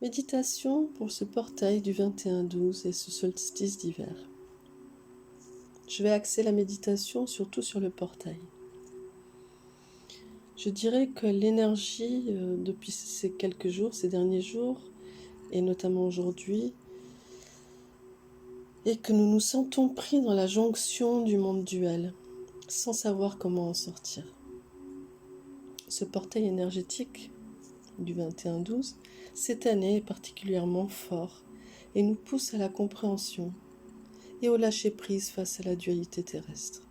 Méditation pour ce portail du 21-12 et ce solstice d'hiver. Je vais axer la méditation surtout sur le portail. Je dirais que l'énergie depuis ces quelques jours, ces derniers jours, et notamment aujourd'hui, est que nous nous sentons pris dans la jonction du monde duel, sans savoir comment en sortir. Ce portail énergétique du 21-12, cette année est particulièrement fort et nous pousse à la compréhension et au lâcher-prise face à la dualité terrestre.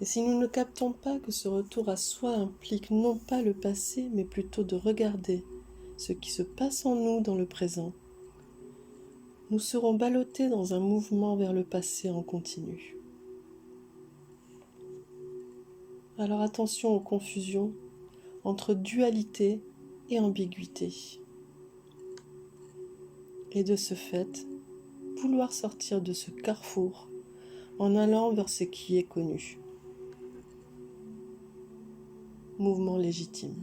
Et si nous ne captons pas que ce retour à soi implique non pas le passé, mais plutôt de regarder ce qui se passe en nous dans le présent, nous serons ballottés dans un mouvement vers le passé en continu. Alors attention aux confusions entre dualité et ambiguïté. Et de ce fait, vouloir sortir de ce carrefour en allant vers ce qui est connu. Mouvement légitime.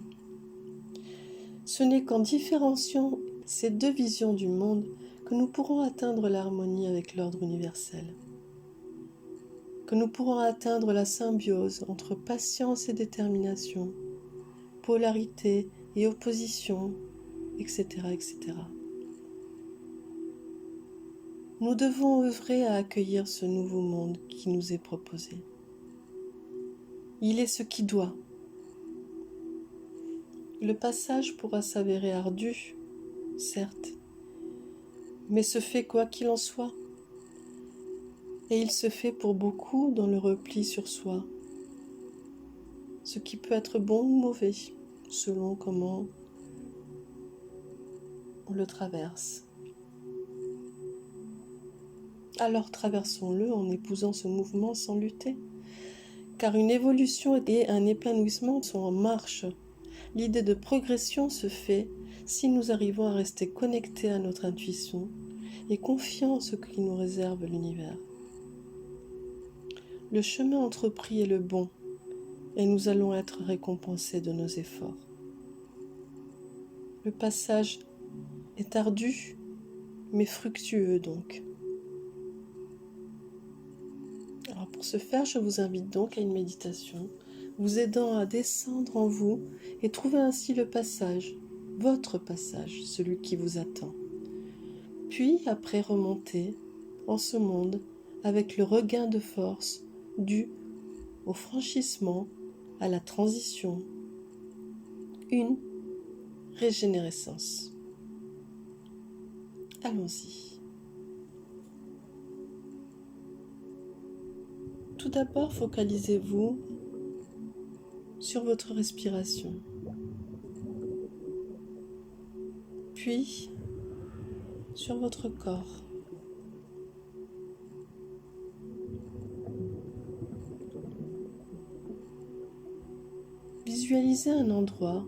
Ce n'est qu'en différenciant ces deux visions du monde que nous pourrons atteindre l'harmonie avec l'ordre universel, que nous pourrons atteindre la symbiose entre patience et détermination, polarité et opposition, etc., etc. Nous devons œuvrer à accueillir ce nouveau monde qui nous est proposé. Il est ce qui doit. Le passage pourra s'avérer ardu, certes, mais se fait quoi qu'il en soit. Et il se fait pour beaucoup dans le repli sur soi, ce qui peut être bon ou mauvais, selon comment on le traverse. Alors traversons-le en épousant ce mouvement sans lutter, car une évolution et un épanouissement sont en marche. L'idée de progression se fait si nous arrivons à rester connectés à notre intuition et confiants en ce qui nous réserve l'univers. Le chemin entrepris est le bon et nous allons être récompensés de nos efforts. Le passage est ardu, mais fructueux donc. Alors pour ce faire, je vous invite donc à une méditation, vous aidant à descendre en vous et trouver ainsi le passage, votre passage, celui qui vous attend. Puis après remonter en ce monde avec le regain de force dû au franchissement, à la transition, une régénérescence. Allons-y. Tout d'abord, focalisez-vous sur votre respiration. Puis, sur votre corps. Visualisez un endroit,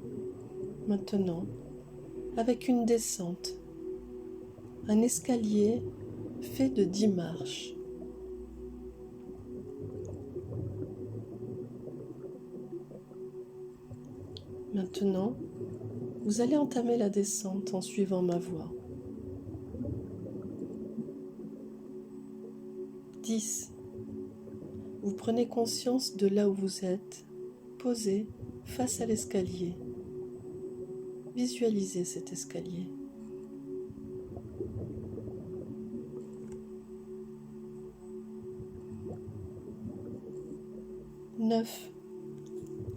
maintenant, avec une descente, un escalier fait de 10 marches. Maintenant, vous allez entamer la descente en suivant ma voix. 10. Vous prenez conscience de là où vous êtes, posé face à l'escalier. Visualisez cet escalier. 9.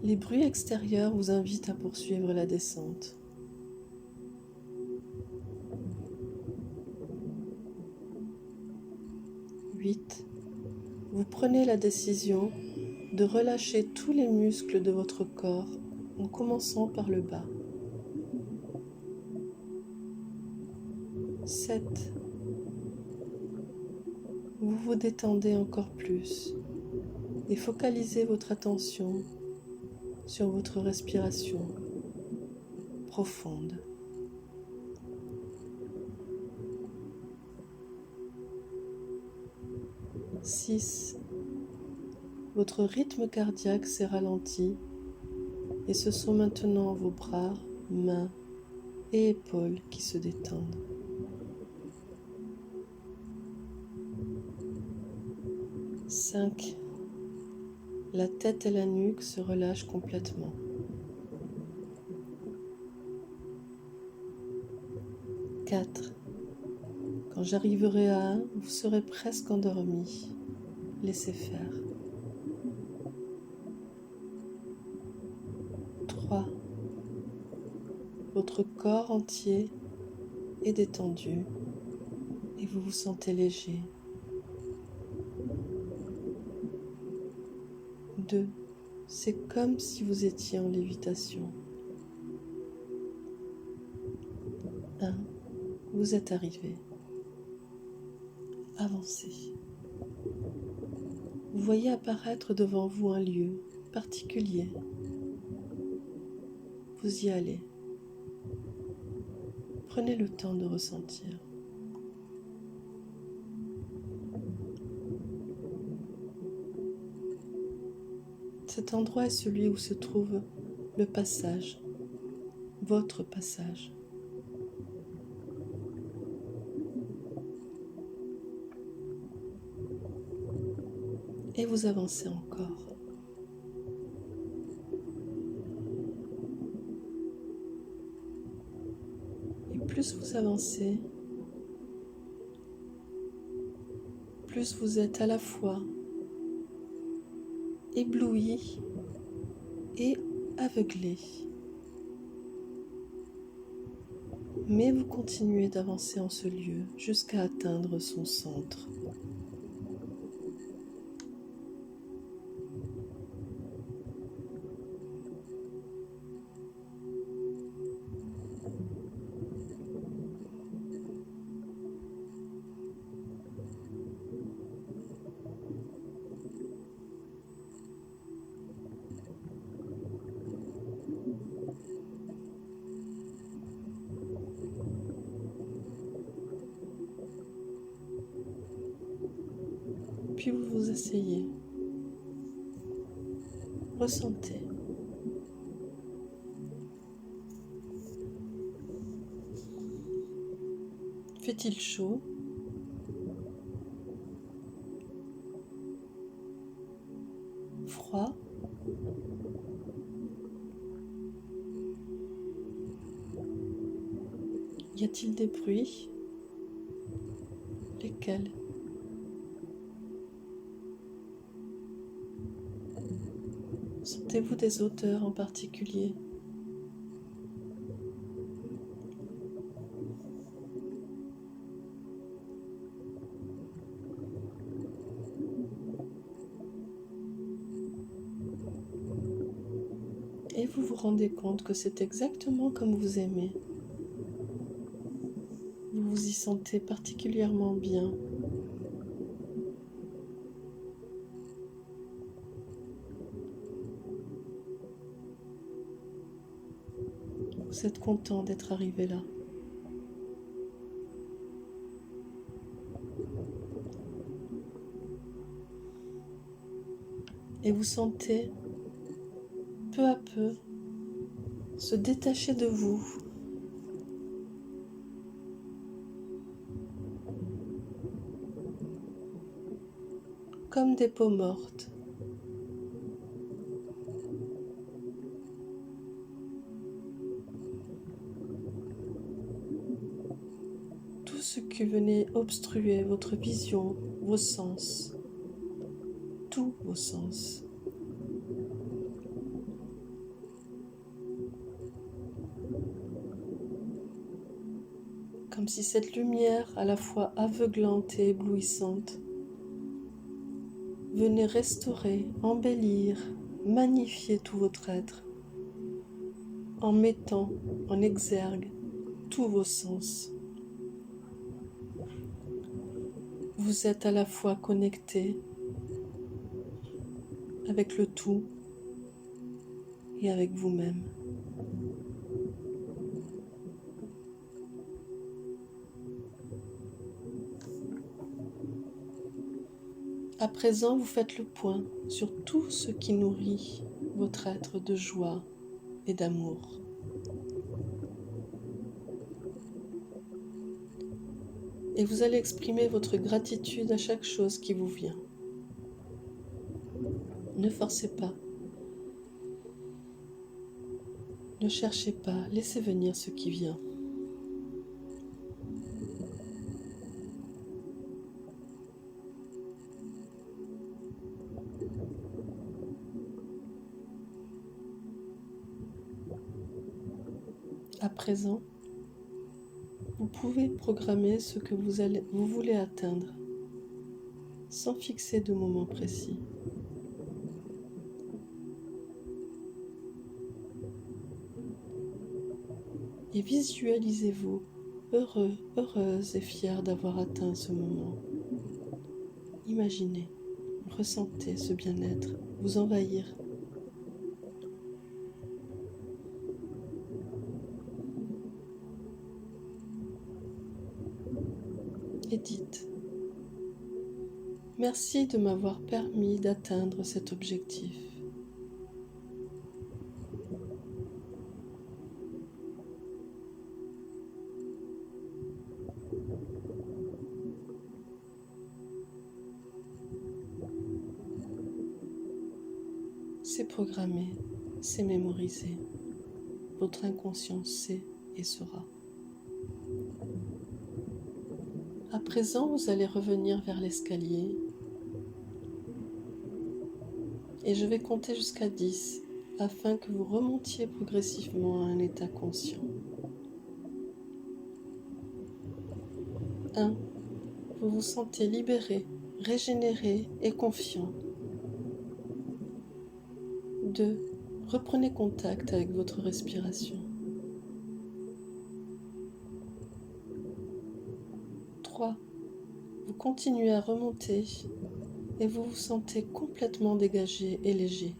Les bruits extérieurs vous invitent à poursuivre la descente. 8. Vous prenez la décision de relâcher tous les muscles de votre corps en commençant par le bas. 7. Vous vous détendez encore plus et focalisez votre attention sur votre respiration profonde. 6. Votre rythme cardiaque s'est ralenti Et ce sont maintenant vos bras, mains et épaules qui se détendent. 5. La tête et la nuque se relâchent complètement. 4. Quand j'arriverai à 1, vous serez presque endormi. Laissez faire. 3. Votre corps entier est détendu et vous vous sentez léger. 2. C'est comme si vous étiez en lévitation. 1. Vous êtes arrivé. Avancez. Vous voyez apparaître devant vous un lieu particulier. Vous y allez. Prenez le temps de ressentir. Cet endroit est celui où se trouve le passage, votre passage. Et vous avancez encore. Et plus vous avancez, plus vous êtes à la fois ébloui et aveuglé. Mais vous continuez d'avancer en ce lieu jusqu'à atteindre son centre. Puis vous vous asseyez. Ressentez. Fait-il chaud? Froid? Y a-t-il des bruits? Lesquels? Sentez-vous des odeurs en particulier? Et vous vous rendez compte que c'est exactement comme vous aimez. Vous vous y sentez particulièrement bien. Vous êtes content d'être arrivé là. Et vous sentez peu à peu se détacher de vous. Comme des peaux mortes. Tout ce qui venait obstruer votre vision, vos sens, tous vos sens. Comme si cette lumière, à la fois aveuglante et éblouissante, venait restaurer, embellir, magnifier tout votre être, en mettant en exergue tous vos sens. Vous êtes à la fois connecté avec le tout et avec vous-même. À présent, vous faites le point sur tout ce qui nourrit votre être de joie, et d'amour. Et vous allez exprimer votre gratitude à chaque chose qui vous vient. Ne forcez pas. Ne cherchez pas, laissez venir ce qui vient. À présent, vous pouvez programmer ce que vous voulez atteindre, sans fixer de moment précis. Et visualisez-vous heureux, heureuse et fière d'avoir atteint ce moment. Imaginez, ressentez ce bien-être vous envahir. Et dites: merci de m'avoir permis d'atteindre cet objectif. C'est programmé, c'est mémorisé. Votre inconscient sait et saura. À présent, vous allez revenir vers l'escalier et je vais compter jusqu'à 10 afin que vous remontiez progressivement à un état conscient. 1. Vous vous sentez libéré, régénéré et confiant. 2. Reprenez contact avec votre respiration. 3. Vous continuez à remonter et vous vous sentez complètement dégagé et léger.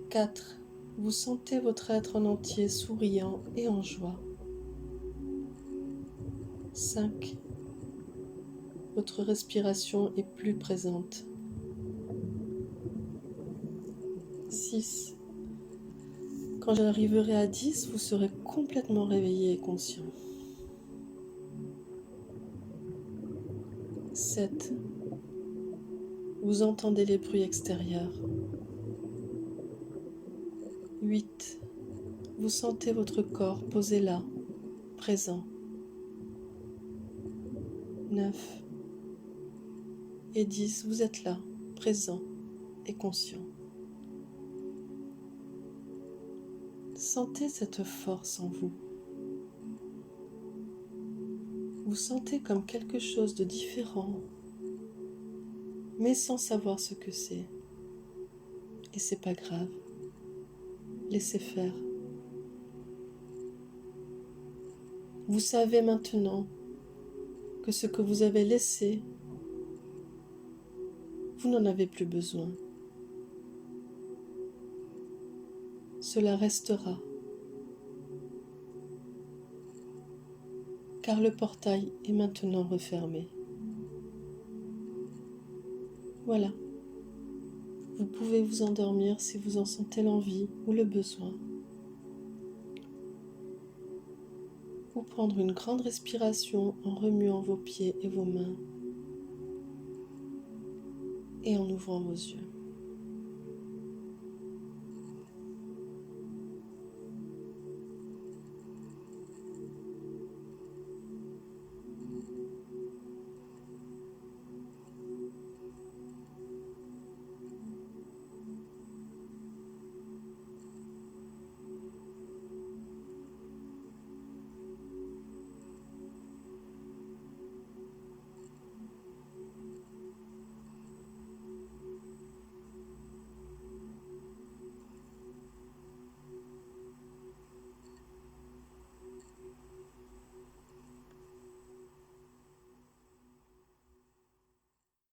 4. Vous sentez votre être en entier souriant et en joie. 5. Votre respiration est plus présente. 6. Quand j'arriverai à 10, vous serez complètement réveillé et conscient. 7. Vous entendez les bruits extérieurs. 8. Vous sentez votre corps posé là, présent. 9. Et 10, vous êtes là, présent et conscient. Sentez cette force en vous. Vous sentez comme quelque chose de différent, mais sans savoir ce que c'est. Et c'est pas grave. Laissez faire. Vous savez maintenant que ce que vous avez laissé, vous n'en avez plus besoin. Cela restera, car le portail est maintenant refermé. Voilà. Vous pouvez vous endormir si vous en sentez l'envie ou le besoin. Ou prendre une grande respiration en remuant vos pieds et vos mains et en ouvrant vos yeux.